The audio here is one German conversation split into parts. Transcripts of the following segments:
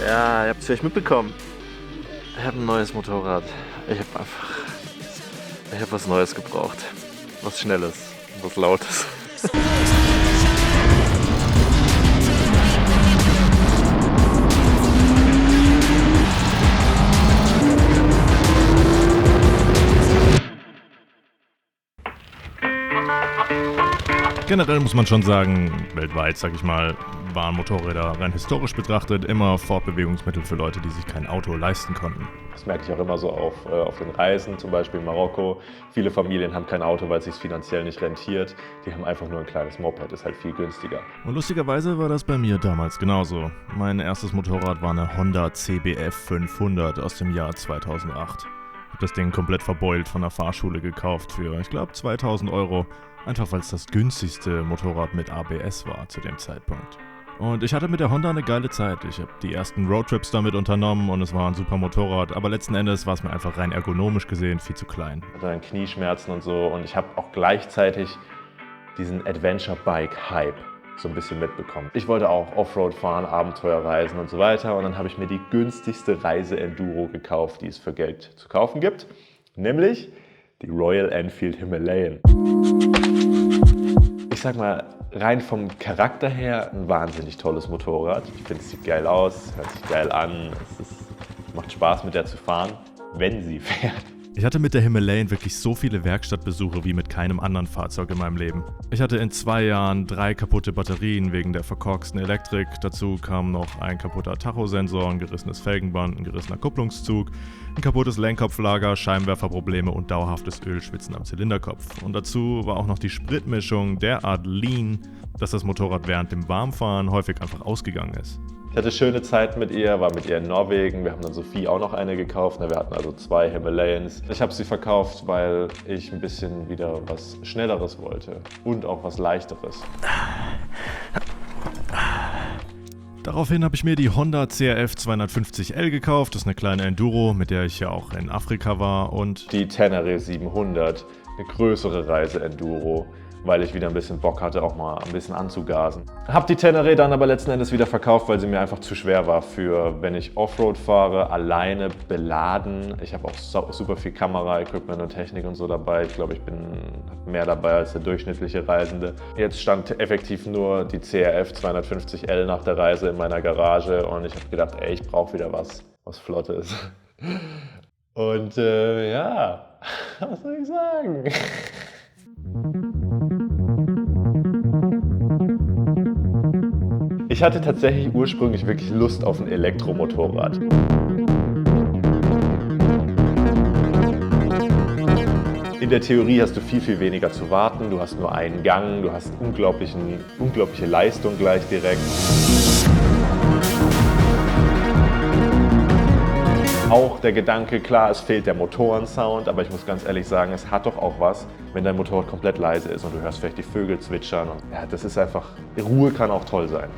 Ja, ihr habt es vielleicht mitbekommen. Ich habe ein neues Motorrad. Ich habe was Neues gebraucht. Was Schnelles, was Lautes. Generell muss man schon sagen, weltweit, sag ich mal, waren Motorräder rein historisch betrachtet immer Fortbewegungsmittel für Leute, die sich kein Auto leisten konnten. Das merke ich auch immer so auf den Reisen, zum Beispiel in Marokko. Viele Familien haben kein Auto, weil es sich finanziell nicht rentiert. Die haben einfach nur ein kleines Moped, ist halt viel günstiger. Und lustigerweise war das bei mir damals genauso. Mein erstes Motorrad war eine Honda CBF 500 aus dem Jahr 2008. Ich habe das Ding komplett verbeult von der Fahrschule gekauft für, ich glaube, 2000 €. Einfach weil es das günstigste Motorrad mit ABS war zu dem Zeitpunkt. Und ich hatte mit der Honda eine geile Zeit. Ich habe die ersten Roadtrips damit unternommen und es war ein super Motorrad. Aber letzten Endes war es mir einfach rein ergonomisch gesehen viel zu klein. Ich hatte dann Knieschmerzen und so und ich habe auch gleichzeitig diesen Adventure-Bike-Hype so ein bisschen mitbekommen. Ich wollte auch Offroad fahren, Abenteuer reisen und so weiter. Und dann habe ich mir die günstigste Reise-Enduro gekauft, die es für Geld zu kaufen gibt. Nämlich die Royal Enfield Himalayan. Ich sag mal, rein vom Charakter her ein wahnsinnig tolles Motorrad. Ich finde, es sieht geil aus, hört sich geil an, macht Spaß mit der zu fahren, wenn sie fährt. Ich hatte mit der Himalayan wirklich so viele Werkstattbesuche wie mit keinem anderen Fahrzeug in meinem Leben. Ich hatte in 2 Jahren 3 kaputte Batterien wegen der verkorksten Elektrik. Dazu kam noch ein kaputter Tachosensor, ein gerissenes Felgenband, ein gerissener Kupplungszug, ein kaputtes Lenkkopflager, Scheinwerferprobleme und dauerhaftes Ölschwitzen am Zylinderkopf. Und dazu war auch noch die Spritmischung derart lean, dass das Motorrad während dem Warmfahren häufig einfach ausgegangen ist. Ich hatte schöne Zeit mit ihr, war mit ihr in Norwegen. Wir haben dann Sophie auch noch eine gekauft. Wir hatten also 2 Himalayans. Ich habe sie verkauft, weil ich ein bisschen wieder was Schnelleres wollte und auch was Leichteres. Daraufhin habe ich mir die Honda CRF 250L gekauft. Das ist eine kleine Enduro, mit der ich ja auch in Afrika war. Und die Tenere 700, eine größere Reise-Enduro, weil ich wieder ein bisschen Bock hatte, auch mal ein bisschen anzugasen. Hab die Tenere dann aber letzten Endes wieder verkauft, weil sie mir einfach zu schwer war für, wenn ich Offroad fahre, alleine beladen. Ich habe auch super viel Kamera-Equipment und Technik und so dabei. Ich glaube, ich bin mehr dabei als der durchschnittliche Reisende. Jetzt stand effektiv nur die CRF 250L nach der Reise in meiner Garage und ich habe gedacht, ey, ich brauche wieder was Flottes. Und ja, was soll ich sagen? Ich hatte tatsächlich ursprünglich wirklich Lust auf ein Elektromotorrad. In der Theorie hast du viel weniger zu warten, du hast nur einen Gang, du hast unglaubliche Leistung gleich direkt. Auch der Gedanke, klar, es fehlt der Motorensound, aber ich muss ganz ehrlich sagen, es hat doch auch was, wenn dein Motorrad komplett leise ist und du hörst vielleicht die Vögel zwitschern. Und ja, das ist einfach, Ruhe kann auch toll sein.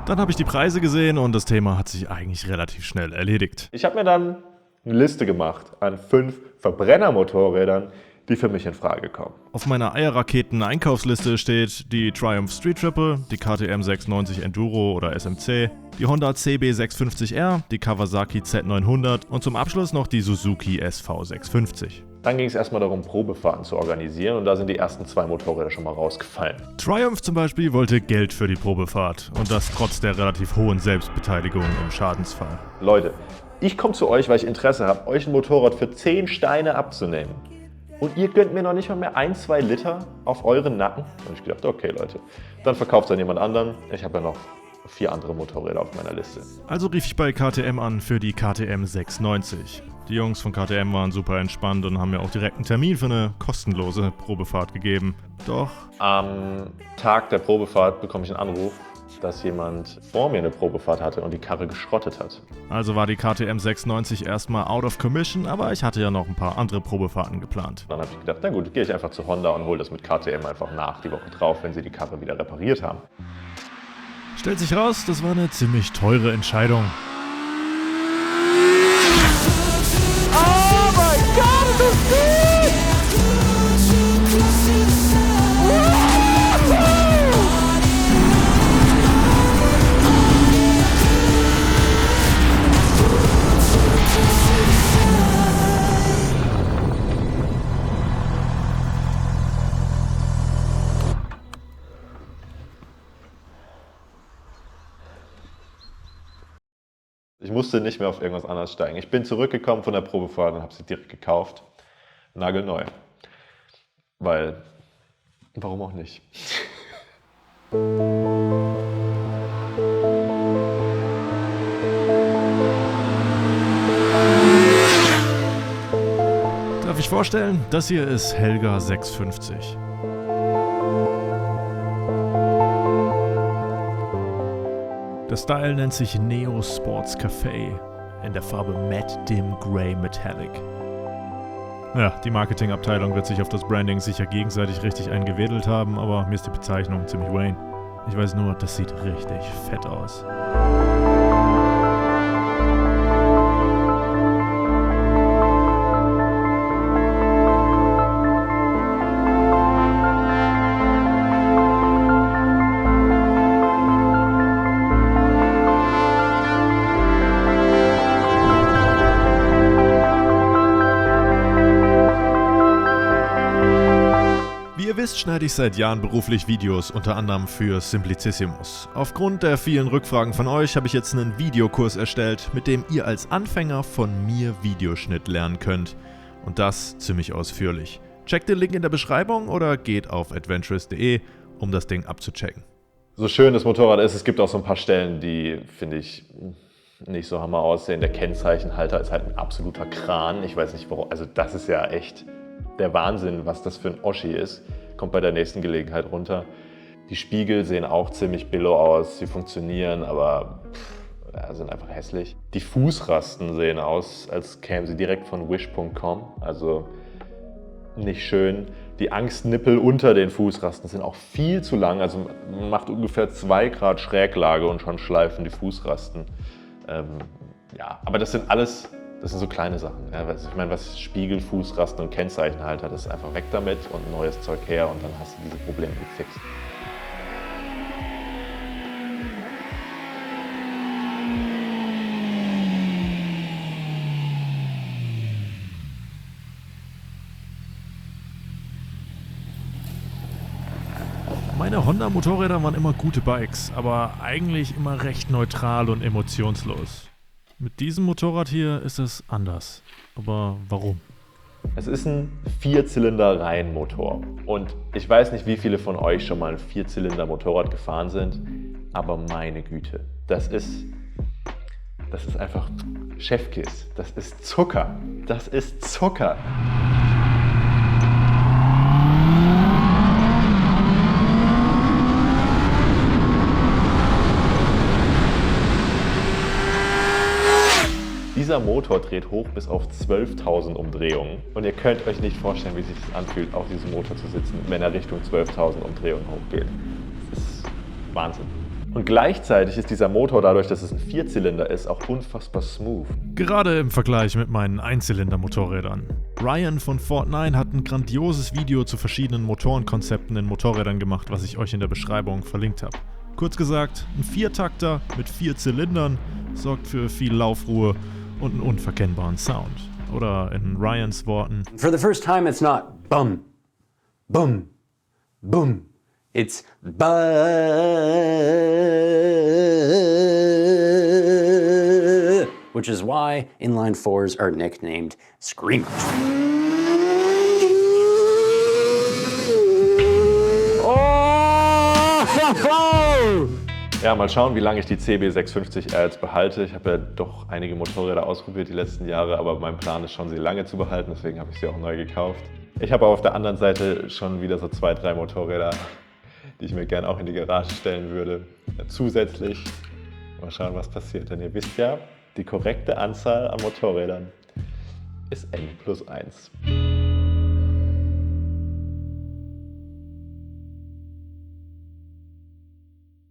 dann habe ich die Preise gesehen und das Thema hat sich eigentlich relativ schnell erledigt. Ich habe mir dann eine Liste gemacht an 5 Verbrennermotorrädern, die für mich in Frage kommen. Auf meiner Eierraketen-Einkaufsliste steht die Triumph Street Triple, die KTM 690 Enduro oder SMC, die Honda CB 650R, die Kawasaki Z900 und zum Abschluss noch die Suzuki SV 650. Dann ging es erstmal darum, Probefahrten zu organisieren und da sind die ersten 2 Motorräder schon mal rausgefallen. Triumph zum Beispiel wollte Geld für die Probefahrt und das trotz der relativ hohen Selbstbeteiligung im Schadensfall. Leute, ich komme zu euch, weil ich Interesse habe, euch ein Motorrad für 10 Steine abzunehmen. Und ihr gönnt mir noch nicht mal mehr 1-2 Liter auf euren Nacken. Und ich gedacht, okay Leute, dann verkauft es an jemand anderen. Ich habe ja noch 4 andere Motorräder auf meiner Liste. Also rief ich bei KTM an für die KTM 690. Die Jungs von KTM waren super entspannt und haben mir auch direkt einen Termin für eine kostenlose Probefahrt gegeben. Doch am Tag der Probefahrt bekomme ich einen Anruf dass jemand vor mir eine Probefahrt hatte und die Karre geschrottet hat. Also war die KTM 690 erstmal out of commission, aber ich hatte ja noch ein paar andere Probefahrten geplant. Dann habe ich gedacht, na gut, gehe ich einfach zu Honda und hole das mit KTM einfach nach, die Woche drauf, wenn sie die Karre wieder repariert haben. Stellt sich raus, das war eine ziemlich teure Entscheidung. Oh mein Gott, das ist gut! Ich musste nicht mehr auf irgendwas anderes steigen. Ich bin zurückgekommen von der Probefahrt und habe sie direkt gekauft. Nagelneu. Weil, warum auch nicht? Darf ich vorstellen? Das hier ist Helga 650. Der Style nennt sich Neo Sports Café in der Farbe Matte Dim Grey Metallic. Ja, die Marketingabteilung wird sich auf das Branding sicher gegenseitig richtig eingewedelt haben, aber mir ist die Bezeichnung ziemlich Wayne. Ich weiß nur, das sieht richtig fett aus. Wie ihr wisst, schneide ich seit Jahren beruflich Videos, unter anderem für Simplicissimus. Aufgrund der vielen Rückfragen von euch habe ich jetzt einen Videokurs erstellt, mit dem ihr als Anfänger von mir Videoschnitt lernen könnt. Und das ziemlich ausführlich. Checkt den Link in der Beschreibung oder geht auf adventurous.de, um das Ding abzuchecken. So schön das Motorrad ist, es gibt auch so ein paar Stellen, die, finde ich, nicht so hammer aussehen. Der Kennzeichenhalter ist halt ein absoluter Kran. Ich weiß nicht warum, also das ist ja echt der Wahnsinn, was das für ein Oschi ist. Kommt bei der nächsten Gelegenheit runter. Die Spiegel sehen auch ziemlich billow aus, sie funktionieren, aber sind einfach hässlich. Die Fußrasten sehen aus, als kämen sie direkt von wish.com, also nicht schön. Die Angstnippel unter den Fußrasten sind auch viel zu lang, also man macht ungefähr 2 Grad Schräglage und schon schleifen die Fußrasten. Ja, aber das sind alles, das sind so kleine Sachen. Ja, ich meine, was Spiegel, Fußrasten und Kennzeichenhalter, das ist einfach weg damit und neues Zeug her und dann hast du diese Probleme gefixt. Meine Honda-Motorräder waren immer gute Bikes, aber eigentlich immer recht neutral und emotionslos. Mit diesem Motorrad hier ist es anders. Aber warum? Es ist ein 4-Zylinder-Reihenmotor und ich weiß nicht, wie viele von euch schon mal ein 4-Zylinder-Motorrad gefahren sind, aber meine Güte, das ist einfach Chefkiss. Das ist Zucker. Das ist Zucker. Dieser Motor dreht hoch bis auf 12.000 Umdrehungen und ihr könnt euch nicht vorstellen, wie sich das anfühlt, auf diesem Motor zu sitzen, wenn er Richtung 12.000 Umdrehungen hochgeht. Das ist Wahnsinn. Und gleichzeitig ist dieser Motor, dadurch, dass es ein 4-Zylinder ist, auch unfassbar smooth. Gerade im Vergleich mit meinen Einzylinder-Motorrädern. Ryan von Fort9 hat ein grandioses Video zu verschiedenen Motorenkonzepten in Motorrädern gemacht, was ich euch in der Beschreibung verlinkt habe. Kurz gesagt, ein 4-Takter mit 4 Zylindern sorgt für viel Laufruhe und einen unverkennbaren Sound. Oder in Ryans Worten: For the first time, it's not bum, bum, bum. It's bum, which is why inline 4s are nicknamed screamers. Ja, mal schauen, wie lange ich die CB650R jetzt behalte. Ich habe ja doch einige Motorräder ausprobiert die letzten Jahre, aber mein Plan ist schon, sie lange zu behalten, deswegen habe ich sie auch neu gekauft. Ich habe auf der anderen Seite schon wieder so 2, 3 Motorräder, die ich mir gerne auch in die Garage stellen würde. Zusätzlich mal schauen, was passiert. Denn ihr wisst ja, die korrekte Anzahl an Motorrädern ist n+1.